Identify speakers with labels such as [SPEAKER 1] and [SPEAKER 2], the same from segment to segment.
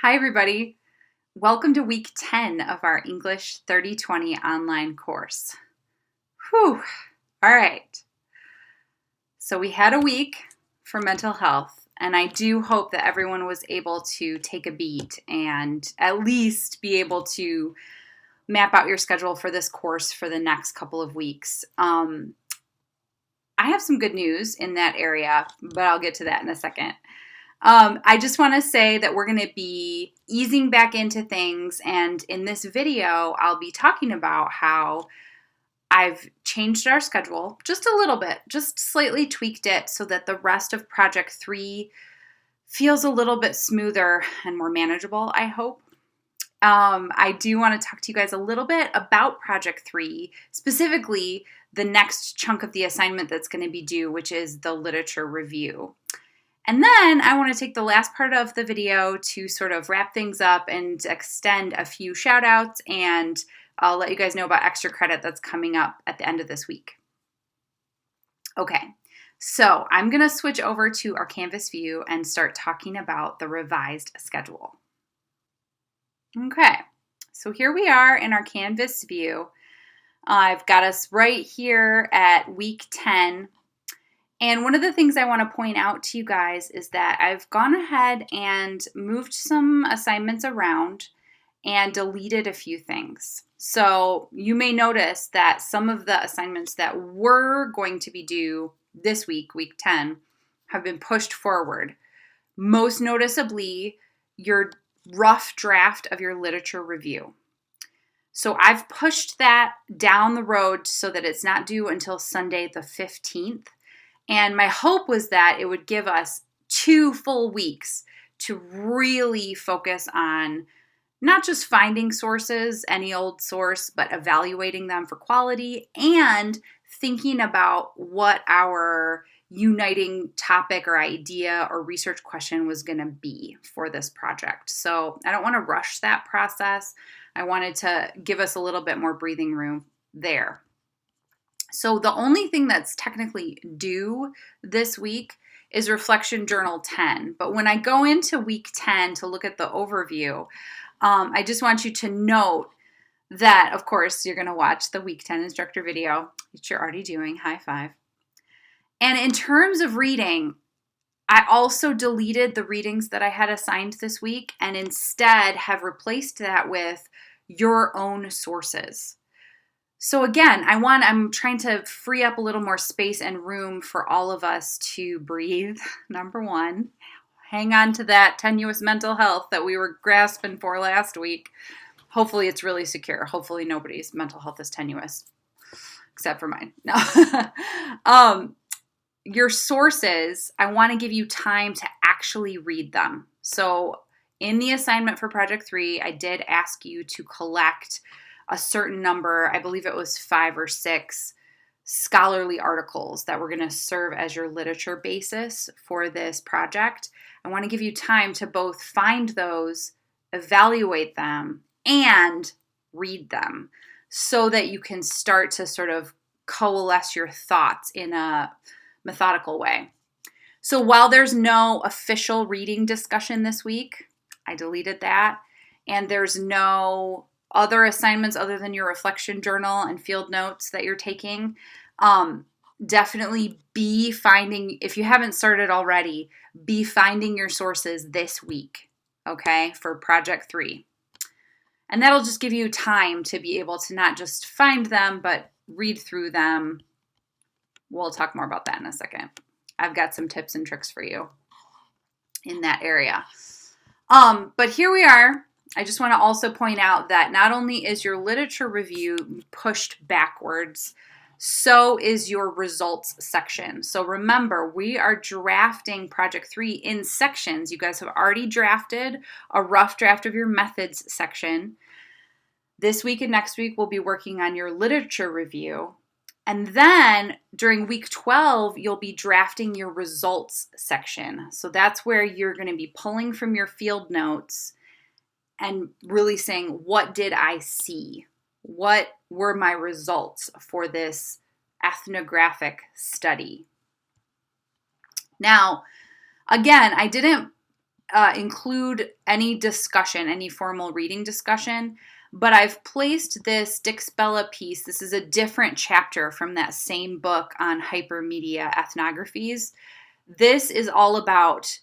[SPEAKER 1] Hi, everybody. Welcome to week 10 of our English 3020 online course. Whew. All right. So we had a week for mental health, and I do hope that everyone was able to take a beat and at least be able to map out your schedule for this course for the next couple of weeks. I have some good news in that area, but I'll get to that in a second. I just want to say that we're going to be easing back into things, and in this video, I'll be talking about how I've changed our schedule just a little bit, just slightly tweaked it so that the rest of Project 3 feels a little bit smoother and more manageable, I hope. I do want to talk to you guys a little bit about Project 3, specifically the next chunk of the assignment that's going to be due, which is the literature review. And then I want to take the last part of the video to sort of wrap things up and extend a few shout outs, and I'll let you guys know about extra credit that's coming up at the end of this week. Okay, so I'm going to switch over to our Canvas view and start talking about the revised schedule. Okay, so here we are in our Canvas view. I've got us right here at week 10. And one of the things I want to point out to you guys is that I've gone ahead and moved some assignments around and deleted a few things. So you may notice that some of the assignments that were going to be due this week, week 10, have been pushed forward. Most noticeably, your rough draft of your literature review. So I've pushed that down the road so that it's not due until Sunday the 15th. And my hope was that it would give us 2 full weeks to really focus on not just finding sources, any old source, but evaluating them for quality and thinking about what our uniting topic or idea or research question was going to be for this project. So I don't want to rush that process. I wanted to give us a little bit more breathing room there. So the only thing that's technically due this week is Reflection Journal 10. But when I go into week 10 to look at the overview, I just want you to note that, of course, you're going to watch the week 10 instructor video, which you're already doing. High five. And in terms of reading, I also deleted the readings that I had assigned this week and instead have replaced that with your own sources. So again, I'm trying to free up a little more space and room for all of us to breathe. Number one, hang on to that tenuous mental health that we were grasping for last week. Hopefully it's really secure. Hopefully nobody's mental health is tenuous, except for mine. No. Your sources, I want to give you time to actually read them. So in the assignment for Project 3, I did ask you to collect a certain number, I believe it was 5 or 6 scholarly articles that were going to serve as your literature basis for this project. I want to give you time to both find those, evaluate them, and read them so that you can start to sort of coalesce your thoughts in a methodical way. So while there's no official reading discussion this week, I deleted that, and there's no other assignments other than your reflection journal and field notes that you're taking, definitely be finding, if you haven't started already, be finding your sources this week, okay, for Project 3. And that'll just give you time to be able to not just find them, but read through them. We'll talk more about that in a second. I've got some tips and tricks for you in that area. But here we are. I just want to also point out that not only is your literature review pushed backwards, so is your results section. So remember, we are drafting Project 3 in sections. You guys have already drafted a rough draft of your methods section. This week and next week, we'll be working on your literature review. And then during week 12, you'll be drafting your results section. So that's where you're going to be pulling from your field notes and really saying, what did I see? What were my results for this ethnographic study? Now, again, I didn't include any discussion, any formal reading discussion, but I've placed this Dix Bella piece. This is a different chapter from that same book on hypermedia ethnographies. This is all about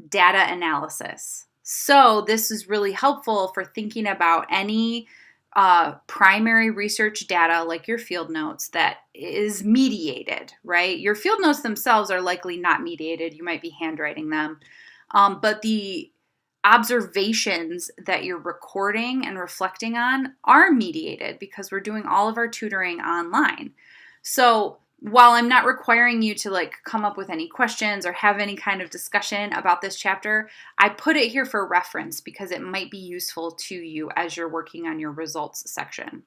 [SPEAKER 1] data analysis. So this is really helpful for thinking about any primary research data like your field notes that is mediated, right? Your field notes themselves are likely not mediated. You might be handwriting them. But the observations that you're recording and reflecting on are mediated because we're doing all of our tutoring online. So while I'm not requiring you to like come up with any questions or have any kind of discussion about this chapter, I put it here for reference because it might be useful to you as you're working on your results section.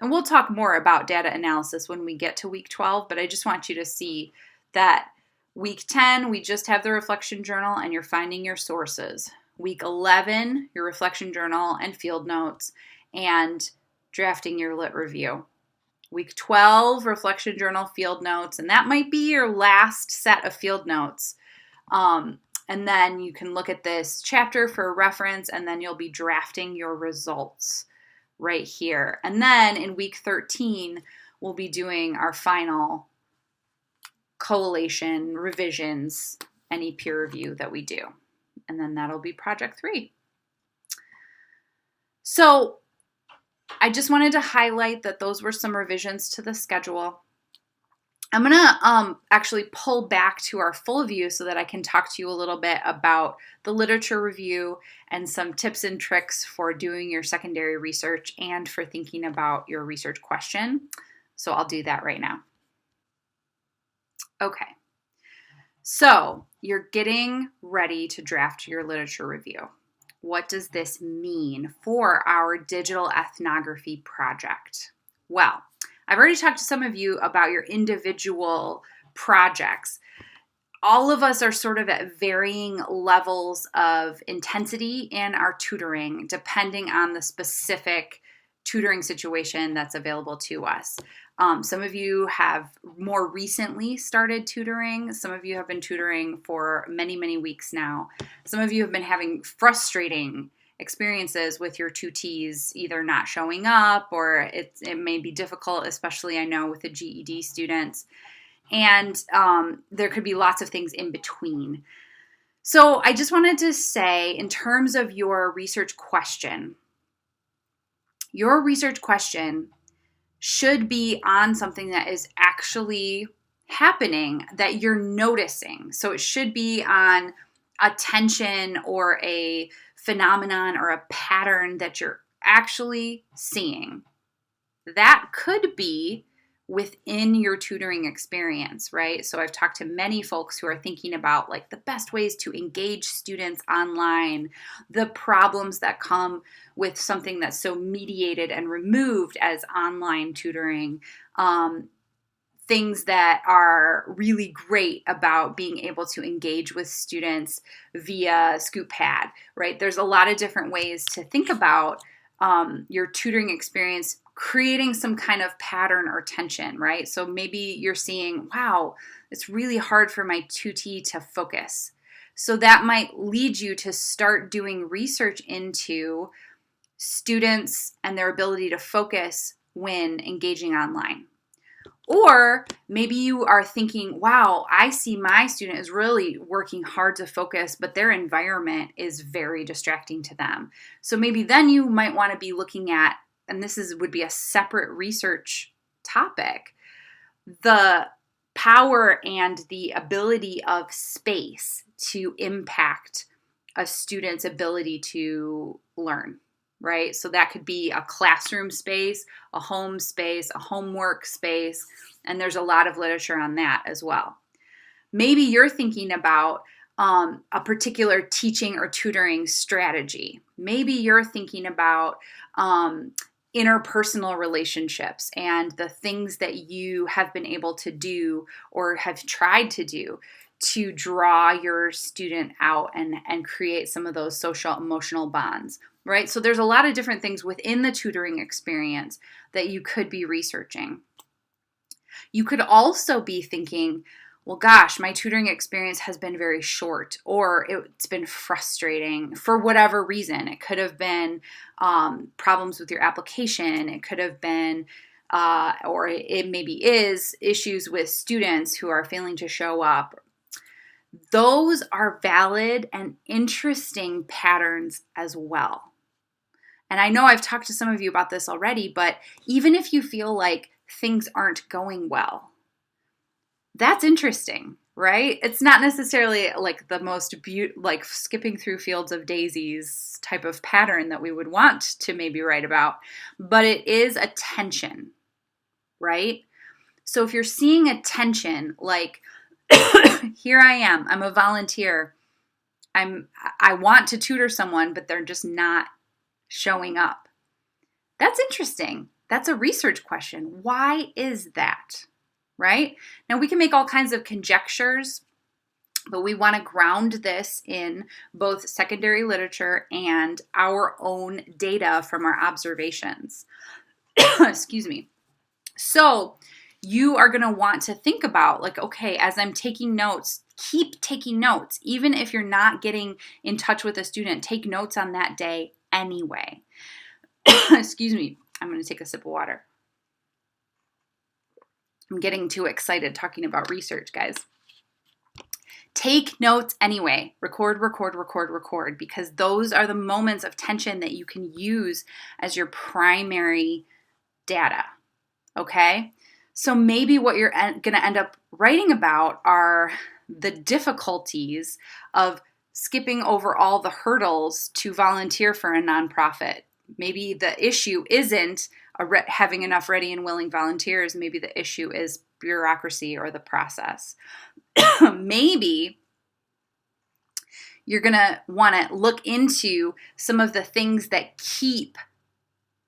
[SPEAKER 1] And we'll talk more about data analysis when we get to week 12, but I just want you to see that week 10, we just have the reflection journal and you're finding your sources. Week 11, your reflection journal and field notes and drafting your lit review. Week 12, reflection journal, field notes, and that might be your last set of field notes. And then you can look at this chapter for reference, and then you'll be drafting your results right here. And then in week 13, we'll be doing our final collation, revisions, any peer review that we do. And then that'll be project 3. So I just wanted to highlight that those were some revisions to the schedule. I'm going to actually pull back to our full view so that I can talk to you a little bit about the literature review and some tips and tricks for doing your secondary research and for thinking about your research question. So I'll do that right now. Okay, so you're getting ready to draft your literature review. What does this mean for our digital ethnography project? Well, I've already talked to some of you about your individual projects. All of us are sort of at varying levels of intensity in our tutoring, depending on the specific tutoring situation that's available to us. Some of you have more recently started tutoring. Some of you have been tutoring for many, many weeks now. Some of you have been having frustrating experiences with your tutees either not showing up or it may be difficult, especially I know with the GED students. And there could be lots of things in between. So I just wanted to say, in terms of your research question should be on something that is actually happening that you're noticing. So it should be on a tension or a phenomenon or a pattern that you're actually seeing. That could be within your tutoring experience, right? So I've talked to many folks who are thinking about like the best ways to engage students online, the problems that come with something that's so mediated and removed as online tutoring, things that are really great about being able to engage with students via ScoopPad, right? There's a lot of different ways to think about your tutoring experience creating some kind of pattern or tension, right? So maybe you're seeing, wow, it's really hard for my tutee to focus. So that might lead you to start doing research into students and their ability to focus when engaging online. Or maybe you are thinking, wow, I see my student is really working hard to focus, but their environment is very distracting to them. So maybe then you might want to be looking at, and would be a separate research topic, the power and the ability of space to impact a student's ability to learn, right? So that could be a classroom space, a home space, a homework space, and there's a lot of literature on that as well. Maybe you're thinking about a particular teaching or tutoring strategy. Maybe you're thinking about interpersonal relationships and the things that you have been able to do or have tried to do to draw your student out and create some of those social emotional bonds, right? So there's a lot of different things within the tutoring experience that you could be researching. You could also be thinking, well, gosh, my tutoring experience has been very short, or it's been frustrating for whatever reason. It could have been problems with your application. It could have been, or it maybe is, issues with students who are failing to show up. Those are valid and interesting patterns as well. And I know I've talked to some of you about this already, but even if you feel like things aren't going well, that's interesting, right? It's not necessarily like the most like skipping through fields of daisies type of pattern that we would want to maybe write about, but it is a tension, right? So if you're seeing a tension, like here I am, I'm a volunteer. I want to tutor someone, but they're just not showing up. That's interesting. That's a research question. Why is that? Right? Now we can make all kinds of conjectures, but we want to ground this in both secondary literature and our own data from our observations. Excuse me. So you are going to want to think about, like, okay, as I'm taking notes, keep taking notes. Even if you're not getting in touch with a student, take notes on that day anyway. Excuse me. I'm going to take a sip of water. I'm getting too excited talking about research, guys. Take notes anyway. Record, because those are the moments of tension that you can use as your primary data, okay? So maybe what you're going to end up writing about are the difficulties of skipping over all the hurdles to volunteer for a nonprofit. Maybe the issue isn't having enough ready and willing volunteers. Maybe the issue is bureaucracy or the process. Maybe you're going to want to look into some of the things that keep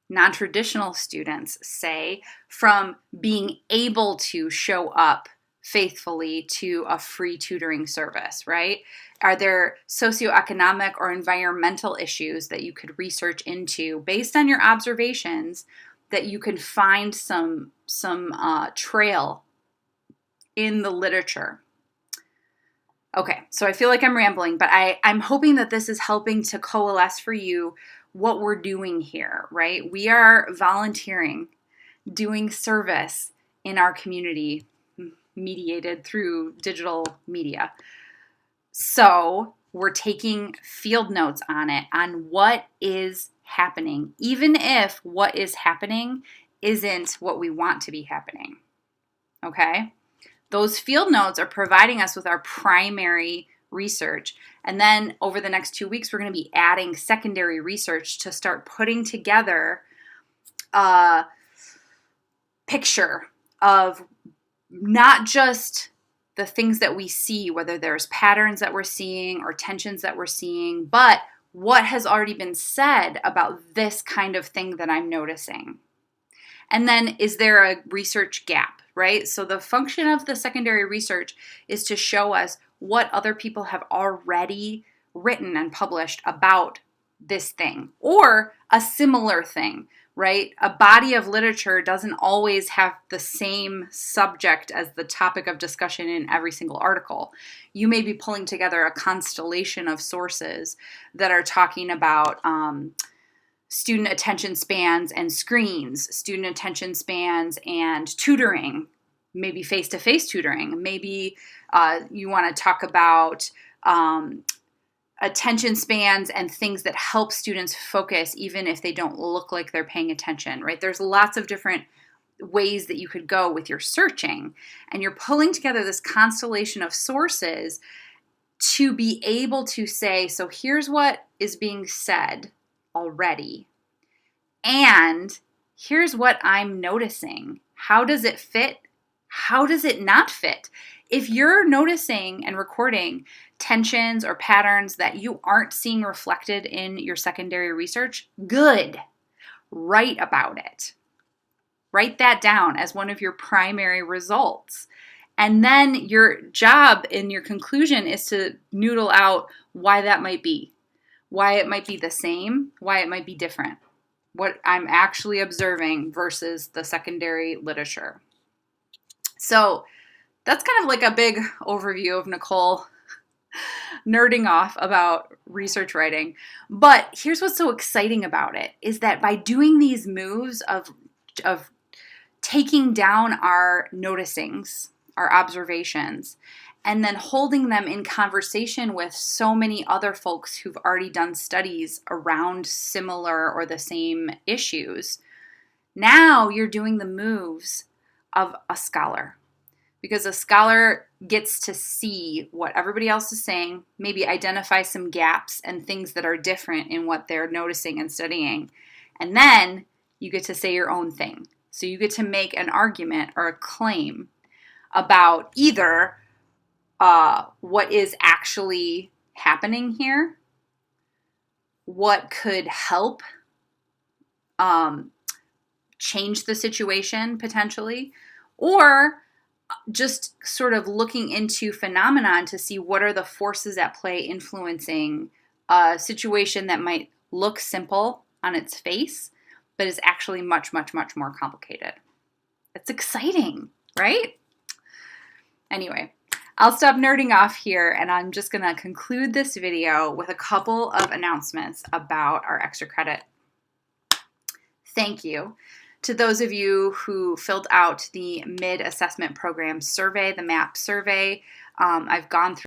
[SPEAKER 1] non-traditional students, say, from being able to show up faithfully to a free tutoring service, right? Are there socioeconomic or environmental issues that you could research into based on your observations that you can find some trail in the literature? Okay, so I feel like I'm rambling, but I'm hoping that this is helping to coalesce for you what we're doing here, right? We are volunteering, doing service in our community, mediated through digital media. So we're taking field notes on it, on what is happening, even if what is happening isn't what we want to be happening, okay? Those field notes are providing us with our primary research. And then over the next 2 weeks, we're going to be adding secondary research to start putting together a picture of not just the things that we see, whether there's patterns that we're seeing or tensions that we're seeing, but what has already been said about this kind of thing that I'm noticing. And then is there a research gap, right? So the function of the secondary research is to show us what other people have already written and published about this thing or a similar thing, right? A body of literature doesn't always have the same subject as the topic of discussion in every single article. You may be pulling together a constellation of sources that are talking about student attention spans and screens, student attention spans and tutoring, maybe face-to-face tutoring. Maybe you want to talk about attention spans and things that help students focus even if they don't look like they're paying attention, right? There's lots of different ways that you could go with your searching, and you're pulling together this constellation of sources to be able to say, so here's what is being said already, and here's what I'm noticing. How does it fit? How does it not fit? If you're noticing and recording tensions or patterns that you aren't seeing reflected in your secondary research, good. Write about it. Write that down as one of your primary results. And then your job in your conclusion is to noodle out why that might be, why it might be the same, why it might be different, what I'm actually observing versus the secondary literature. So that's kind of like a big overview of Nicole nerding off about research writing. But here's what's so exciting about it is that by doing these moves of taking down our noticings, our observations, and then holding them in conversation with so many other folks who've already done studies around similar or the same issues, now you're doing the moves of a scholar. Because a scholar gets to see what everybody else is saying, maybe identify some gaps and things that are different in what they're noticing and studying. And then you get to say your own thing. So you get to make an argument or a claim about either what is actually happening here, what could help change the situation potentially, or just sort of looking into phenomenon to see what are the forces at play influencing a situation that might look simple on its face, but is actually much, much, much more complicated. It's exciting, right? Anyway, I'll stop nerding off here, and I'm just going to conclude this video with a couple of announcements about our extra credit. Thank you to those of you who filled out the mid-assessment program survey, the MAP survey. I've gone through